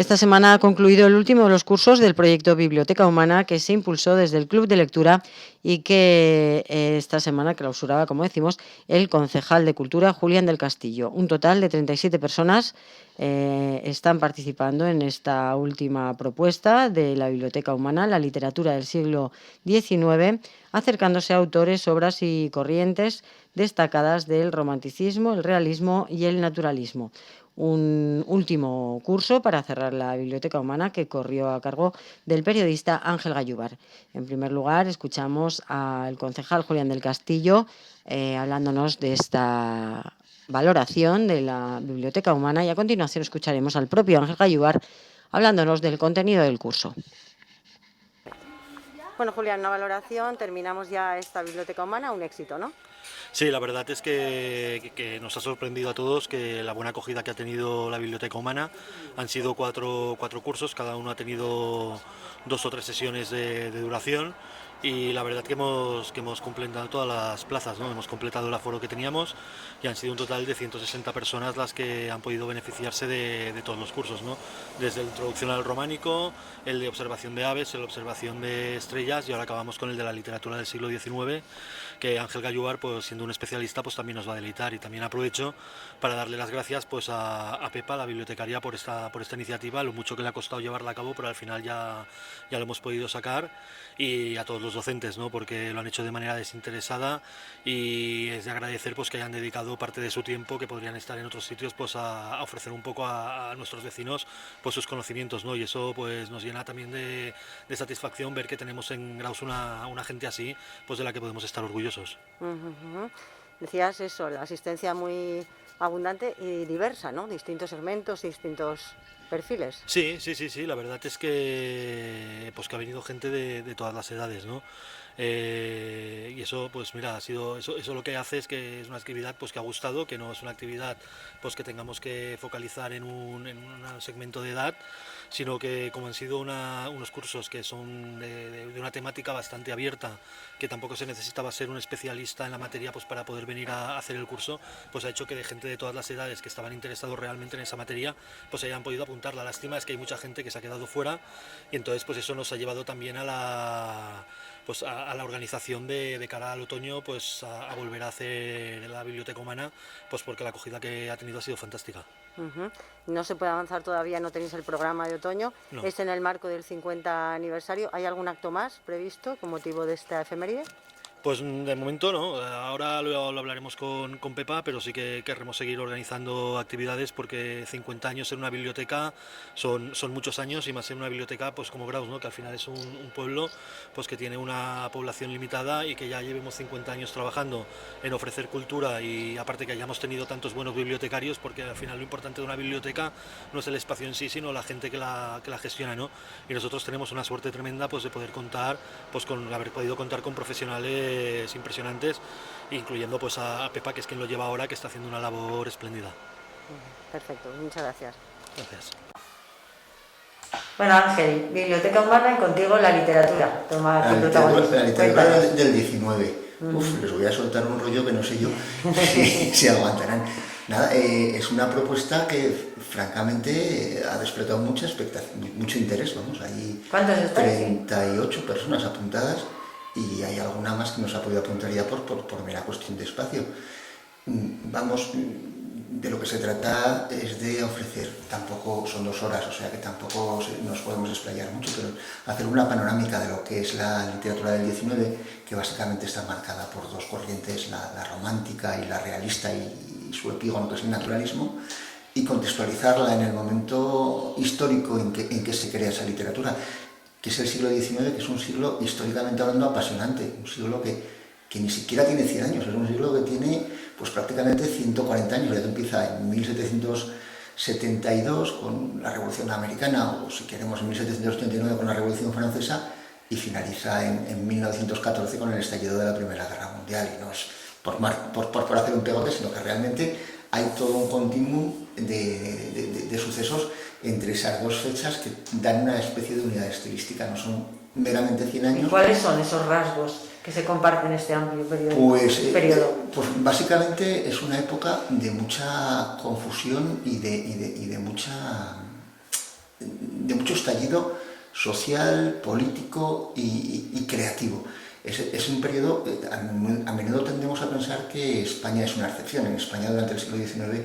Esta semana ha concluido el último de los cursos del proyecto Biblioteca Humana que se impulsó desde el Club de Lectura y que esta semana clausuraba, como decimos, el concejal de Cultura, Julián del Castillo. Un total de 37 personas están participando en esta última propuesta de la Biblioteca Humana, la literatura del siglo XIX, acercándose a autores, obras y corrientes destacadas del romanticismo, el realismo y el naturalismo. Un último curso para cerrar la Biblioteca Humana que corrió a cargo del periodista Ángel Gallúbar. En primer lugar, escuchamos al concejal Julián del Castillo hablándonos de esta valoración de la Biblioteca Humana, y a continuación escucharemos al propio Ángel Gallúbar hablándonos del contenido del curso. Bueno, Julián, una valoración, terminamos ya esta Biblioteca Humana, un éxito, ¿no? Sí, la verdad es que nos ha sorprendido a todos que la buena acogida que ha tenido la Biblioteca Humana. Han sido cuatro cursos, cada uno ha tenido 2 o 3 sesiones de duración, y la verdad que hemos completado todas las plazas, ¿no? Hemos completado el aforo que teníamos y han sido un total de 160 personas las que han podido beneficiarse de todos los cursos, ¿no? Desde la introducción al románico, el de observación de aves, el de observación de estrellas, y ahora acabamos con el de la literatura del siglo XIX, que Ángel Gallúbar, pues siendo un especialista, pues también nos va a deleitar. Y también aprovecho para darle las gracias pues a Pepa, la bibliotecaria, por esta iniciativa, lo mucho que le ha costado llevarla a cabo, pero al final ya lo hemos podido sacar, y a todos los docentes, ¿no? Porque lo han hecho de manera desinteresada, y es de agradecer pues que hayan dedicado parte de su tiempo, que podrían estar en otros sitios, pues a ofrecer un poco a nuestros vecinos pues sus conocimientos, ¿no? Y eso pues nos llena también de satisfacción ver que tenemos en Graus una gente así, pues de la que podemos estar orgullosos. Decías eso, la asistencia muy abundante y diversa, ¿no? Distintos segmentos y distintos perfiles. Sí, la verdad es que pues que ha venido gente de todas las edades, ¿no? Y eso, pues mira, ha sido eso lo que hace es que es una actividad pues que ha gustado, que no es una actividad pues que tengamos que focalizar en un segmento de edad, sino que como han sido unos cursos que son de una temática bastante abierta, que tampoco se necesitaba ser un especialista en la materia pues para poder venir a hacer el curso, pues ha hecho que de gente de todas las edades que estaban interesados realmente en esa materia pues hayan podido apuntar. La lástima es que hay mucha gente que se ha quedado fuera, y entonces pues eso nos ha llevado también a la organización de cara al otoño, pues a volver a hacer la Biblioteca Humana, pues porque la acogida que ha tenido ha sido fantástica. No se puede avanzar todavía, no tenéis el programa de otoño, no. Es en el marco del 50 aniversario. ¿Hay algún acto más previsto con motivo de esta efeméride? Pues de momento no, ahora lo hablaremos con Pepa, pero sí que querremos seguir organizando actividades, porque 50 años en una biblioteca son muchos años, y más en una biblioteca pues como Graus, ¿no? Que al final es un pueblo pues que tiene una población limitada, y que ya llevemos 50 años trabajando en ofrecer cultura, y aparte que hayamos tenido tantos buenos bibliotecarios, porque al final lo importante de una biblioteca no es el espacio en sí, sino la gente que la gestiona, ¿no? Y nosotros tenemos una suerte tremenda pues de poder contar, pues con haber podido contar con profesionales impresionantes, incluyendo pues a Pepa, que es quien lo lleva ahora, que está haciendo una labor espléndida. Perfecto, muchas gracias. Gracias. Bueno, Ángel, Biblioteca Humana y contigo la literatura. Toma la literatura del 19. Les voy a soltar un rollo que no sé yo si aguantarán. Nada, es una propuesta que francamente ha despertado mucha expectación, mucho interés. Vamos, hay 38 personas apuntadas, y hay alguna más que nos ha podido apuntar ya por mera cuestión de espacio. Vamos, de lo que se trata es de ofrecer, tampoco son 2 horas, o sea que tampoco nos podemos explayar mucho, pero hacer una panorámica de lo que es la literatura del 19, que básicamente está marcada por 2 corrientes, la romántica y la realista, y su epígono, que es el naturalismo, y contextualizarla en el momento histórico en que se crea esa literatura, que es el siglo XIX, que es un siglo históricamente hablando apasionante, un siglo que ni siquiera tiene 100 años, es un siglo que tiene pues prácticamente 140 años, ya que empieza en 1772 con la Revolución Americana, o si queremos en 1789 con la Revolución Francesa, y finaliza en 1914 con el estallido de la Primera Guerra Mundial. Y no es por hacer un pegote, sino que realmente hay todo un continuum de sucesos entre esas 2 fechas que dan una especie de unidad estilística, no son meramente 100 años. ¿Y cuáles son esos rasgos que se comparten en este amplio periodo? Pues básicamente es una época de mucha confusión y de mucha de mucho estallido social, político y creativo. Es un periodo, a menudo tendemos a pensar que España es una excepción. En España durante el siglo XIX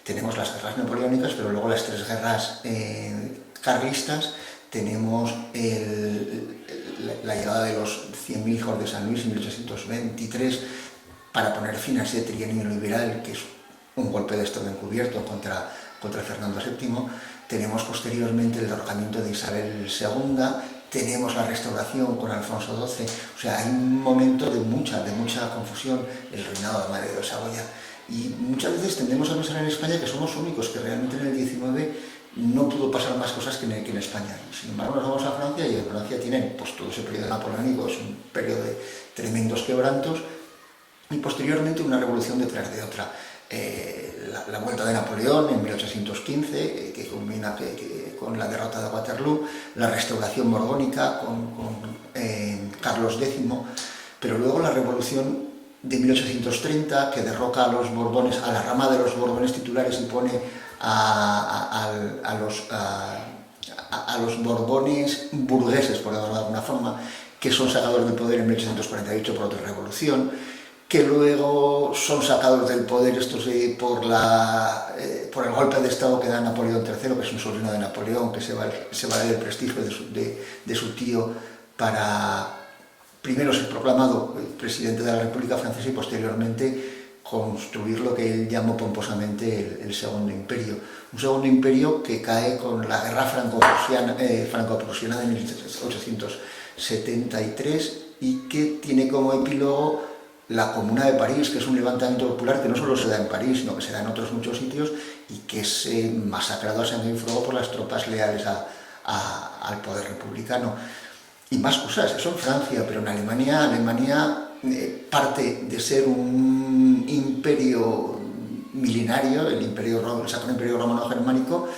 tenemos las guerras napoleónicas, pero luego las tres guerras carlistas, tenemos la llegada de los 100.000 hijos de San Luis en 1823 para poner fin a ese trienio liberal, que es un golpe de Estado encubierto contra Fernando VII. Tenemos posteriormente el derrocamiento de Isabel II, tenemos la restauración con Alfonso XII, o sea, hay un momento de mucha confusión, el reinado de Amadeo de Saboya. Y muchas veces tendemos a pensar en España que somos únicos, que realmente en el XIX no pudo pasar más cosas que en España. Sin embargo, nos vamos a Francia y en Francia tienen pues, todo ese periodo napoleónico, es un periodo de tremendos quebrantos, y posteriormente una revolución detrás de otra. La vuelta de Napoleón en 1815, que culmina con la derrota de Waterloo, la restauración borbónica con Carlos X, pero luego la revolución de 1830, que derroca a los Borbones, a la rama de los Borbones titulares y pone a los Borbones burgueses, por decirlo de alguna forma, que son sacados del poder en 1848 por otra revolución, que luego son sacados del poder estos por el golpe de Estado que da Napoleón III, que es un sobrino de Napoleón, que se vale del prestigio de su tío para primero ser proclamado presidente de la República Francesa y posteriormente construir lo que él llamó pomposamente el Segundo Imperio. Un Segundo Imperio que cae con la guerra franco-prusiana de 1873 y que tiene como epílogo la Comuna de París, que es un levantamiento popular que no solo se da en París, sino que se da en otros muchos sitios y que es masacrado a sangre y fuego por las tropas leales al poder republicano. Y más cosas, eso en Francia, pero en Alemania parte de ser un imperio milenario, el Sacro Imperio Romano-Germánico,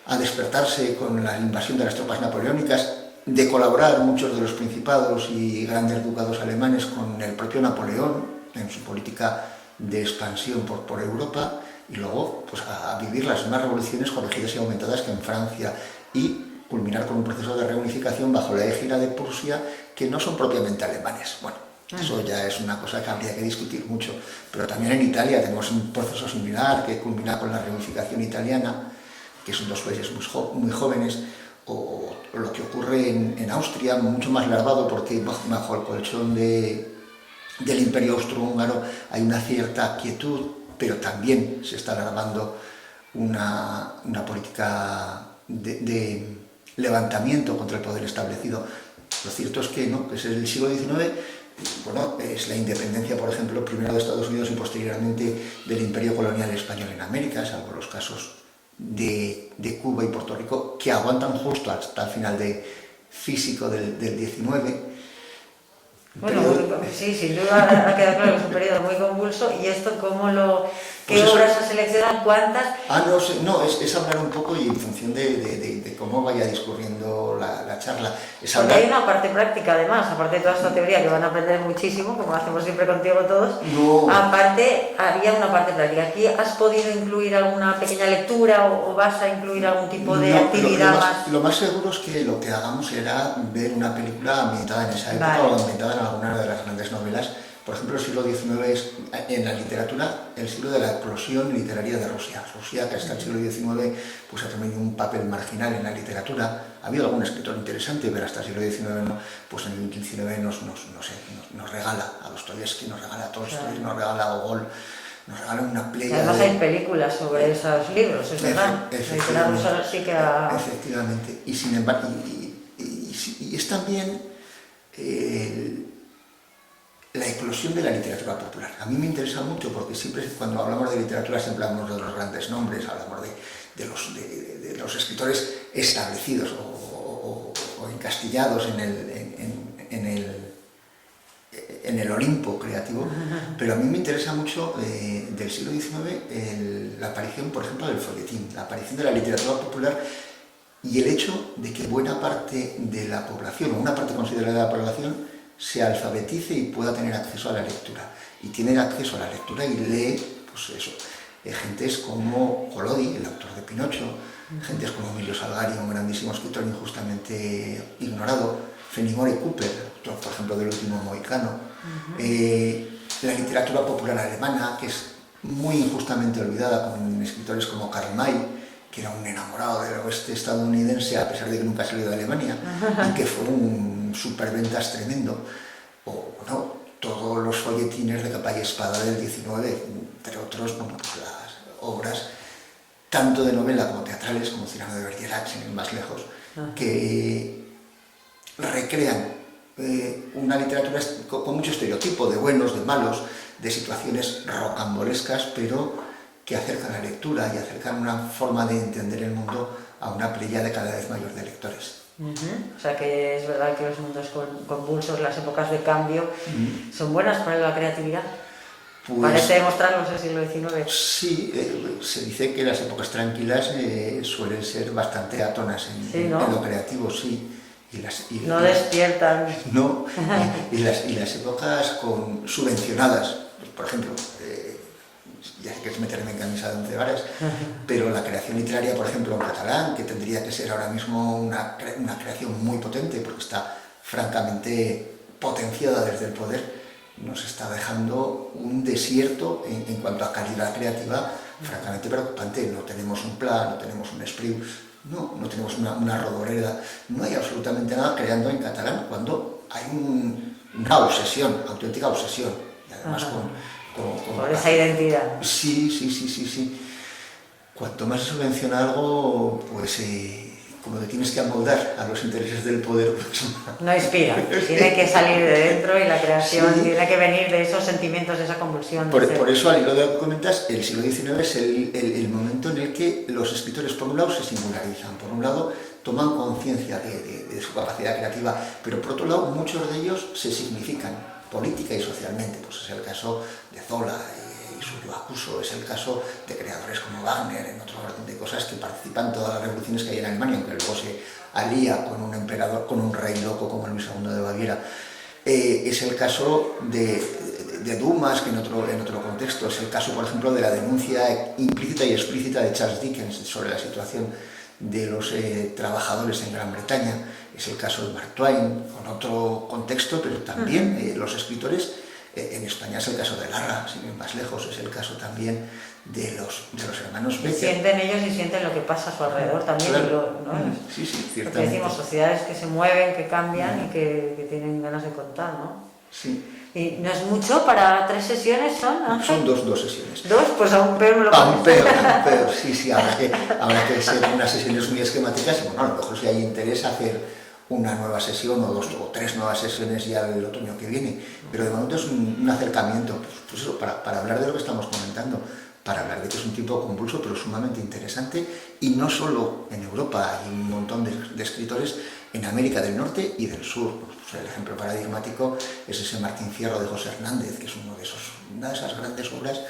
a despertarse con la invasión de las tropas napoleónicas, de colaborar muchos de los principados y grandes ducados alemanes con el propio Napoleón en su política de expansión por Europa, y luego pues, a vivir las mismas revoluciones corregidas y aumentadas que en Francia, y culminar con un proceso de reunificación bajo la égida de Prusia, que no son propiamente alemanes. Bueno, eso ya es una cosa que habría que discutir mucho, pero también en Italia tenemos un proceso similar que culmina con la reunificación italiana, que son dos países muy jóvenes, o lo que ocurre en Austria, mucho más larvado, porque bajo el colchón del Imperio Austrohúngaro hay una cierta quietud, pero también se está alarmando una política de levantamiento contra el poder establecido. Lo cierto es que no, que es el siglo XIX, bueno, es la independencia, por ejemplo, primero de Estados Unidos y posteriormente del Imperio colonial español en América, salvo los casos de Cuba y Puerto Rico, que aguantan justo hasta el final físico del XIX. Bueno, sí, sin duda ha quedado claro que es un periodo muy convulso. ¿Y esto qué pues obras se seleccionan? ¿Cuántas? Es hablar un poco y en función de cómo vaya discurriendo la charla. Porque hay una parte práctica además, aparte de toda esta teoría que van a aprender muchísimo, como hacemos siempre contigo todos. No. Aparte, había una parte práctica. ¿Aquí has podido incluir alguna pequeña lectura o vas a incluir algún tipo de actividad más? Lo más seguro es que lo que hagamos será ver una película ambientada en esa época, o ambientada en alguna de las grandes novelas. Por ejemplo, el siglo XIX es, en la literatura, el siglo de la explosión literaria de Rusia. Rusia, que hasta el siglo XIX pues, ha tenido un papel marginal en la literatura. Ha habido algún escritor interesante, pero hasta el siglo XIX no. Pues en el XIX nos regala a Dostoyevsky, nos regala a Tolstoy, nos regala a Gogol, nos regalan una playa. Además hay películas sobre esos libros, es verdad. Efectivamente. Y sin embargo, y es también la eclosión de la literatura popular. A mí me interesa mucho porque siempre cuando hablamos de literatura siempre hablamos de los grandes nombres, hablamos de los escritores establecidos o encastillados en el Olimpo creativo, pero a mí me interesa mucho del siglo XIX la aparición, por ejemplo, del folletín, la aparición de la literatura popular y el hecho de que buena parte de la población, o una parte considerada de la población, se alfabetice y pueda tener acceso a la lectura. Y tiene acceso a la lectura y lee, pues eso. gentes como Collodi, el autor de Pinocho, gentes como Emilio Salgari, un grandísimo escritor injustamente ignorado, Fenimore Cooper, autor, por ejemplo, del último Mohicano, la literatura popular alemana, que es muy injustamente olvidada, con escritores como Karl May, que era un enamorado del oeste estadounidense, a pesar de que nunca ha salido de Alemania, y que fue un superventas tremendo. O, bueno, todos los folletines de capa y espada del 19, entre otros, bueno, pues las obras, tanto de novela como teatrales, como Cyrano de Bergerac, sin ir más lejos, que recrean una literatura con mucho estereotipo, de buenos, de malos, de situaciones rocambolescas, pero que acercan la lectura y acercan una forma de entender el mundo a una playa cada vez mayor de lectores. O sea que es verdad que los mundos convulsos, las épocas de cambio, son buenas para la creatividad. Pues, parece demostrarlo en el siglo XIX. Sí, se dice que las épocas tranquilas suelen ser bastante átonas en lo creativo, sí. No despiertan. No, y las épocas subvencionadas, pues, por ejemplo, ya sé que es meterme en camisa de 11 varas, pero la creación literaria, por ejemplo, en catalán, que tendría que ser ahora mismo una creación muy potente, porque está francamente potenciada desde el poder, nos está dejando un desierto en cuanto a calidad creativa francamente preocupante. No tenemos un Pla, no tenemos un Espriu, no tenemos una Rodoreda, no hay absolutamente nada creando en catalán cuando hay una obsesión, auténtica obsesión, y además por esa identidad. Sí. Cuanto más se subvenciona algo, pues como te tienes que amoldar a los intereses del poder, pues no inspira, tiene que salir de dentro y la creación tiene que venir de esos sentimientos, de esa convulsión. Por eso, al hilo de lo que comentas, el siglo XIX es el momento en el que los escritores, por un lado, se singularizan, por un lado, toman conciencia de su capacidad creativa, pero por otro lado, muchos de ellos se significan política y socialmente. Pues es el caso de Zola y su Yo acuso, es el caso de creadores como Wagner, en otro orden de cosas que participan en todas las revoluciones que hay en Alemania, aunque luego se alía con un emperador, con un rey loco como Luis II de Baviera. Es el caso de Dumas, que en otro contexto, es el caso, por ejemplo, de la denuncia implícita y explícita de Charles Dickens sobre la situación de los trabajadores en Gran Bretaña, es el caso de Mark Twain, con otro contexto, pero también los escritores, en España es el caso de Larra, sin ir más lejos, es el caso también de los hermanos Becker. Sienten ellos y sienten lo que pasa a su alrededor también. Claro. ¿No? Sí, ciertamente. Porque decimos sociedades que se mueven, que cambian y que tienen ganas de contar, ¿no? Sí. ¿Y no es mucho para 3 sesiones son, Ángel? Son dos sesiones. ¿2? Pues aún peor me lo pones. Aún peor, sí, habrá que ser unas sesiones muy esquemáticas y bueno, a lo mejor si hay interés hacer una nueva sesión o 2 o 3 nuevas sesiones ya el otoño que viene, pero de momento es un acercamiento, pues eso, para hablar de lo que estamos comentando, para hablar de que es un tiempo convulso pero sumamente interesante, y no solo en Europa, hay un montón de escritores en América del Norte y del Sur. Pues el ejemplo paradigmático es ese Martín Fierro de José Hernández, que es una de esas grandes obras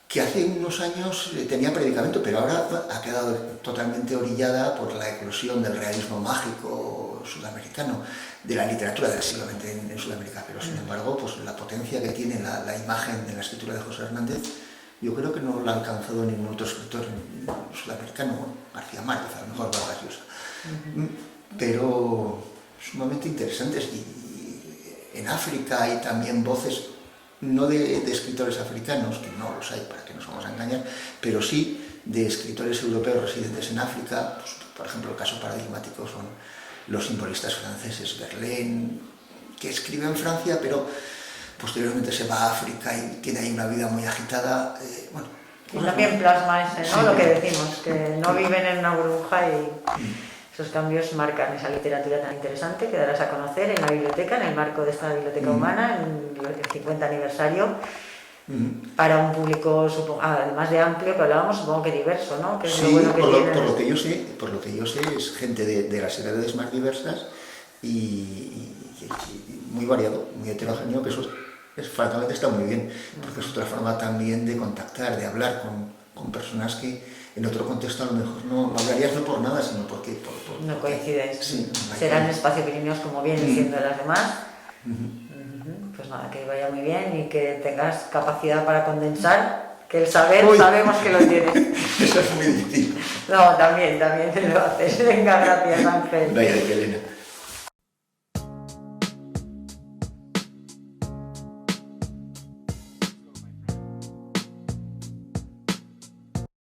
que hace unos años tenía predicamento, pero ahora ha quedado totalmente orillada por la eclosión del realismo mágico sudamericano, de la literatura del siglo XX en Sudamérica. Pero sin embargo, pues la potencia que tiene la imagen de la escritura de José Hernández, yo creo que no la ha alcanzado ningún otro escritor sudamericano, García Márquez, a lo mejor Vargas Llosa. Pero sumamente interesantes. Y en África hay también voces, no de escritores africanos, que no los hay, para que nos vamos a engañar, pero sí de escritores europeos residentes en África. Pues, por ejemplo, el caso paradigmático son los simbolistas franceses, Verlaine, que escribe en Francia, pero posteriormente se va a África y tiene ahí una vida muy agitada. Y también plasma ese, ¿no? Sí. Lo que decimos, que no viven en una burbuja y esos cambios marcan esa literatura tan interesante que darás a conocer en la biblioteca, en el marco de esta biblioteca humana, en el 50 aniversario, para un público, además de amplio, que hablábamos, supongo que diverso, ¿no? Que es sí, lo bueno que por lo que yo sé, es gente de las edades más diversas y muy variado, muy heterogéneo, que eso francamente está muy bien, porque es otra forma también de contactar, de hablar con personas que en otro contexto a lo mejor no hablarías no por nada, sino porque no coincides. Sí, serán espacio Pirineos como vienen siendo las demás. Pues nada, que vaya muy bien y que tengas capacidad para condensar Que el saber sabemos que lo tienes. Eso es muy difícil. No, también lo haces. Venga, gracias, Ángel. Vaya, Elena.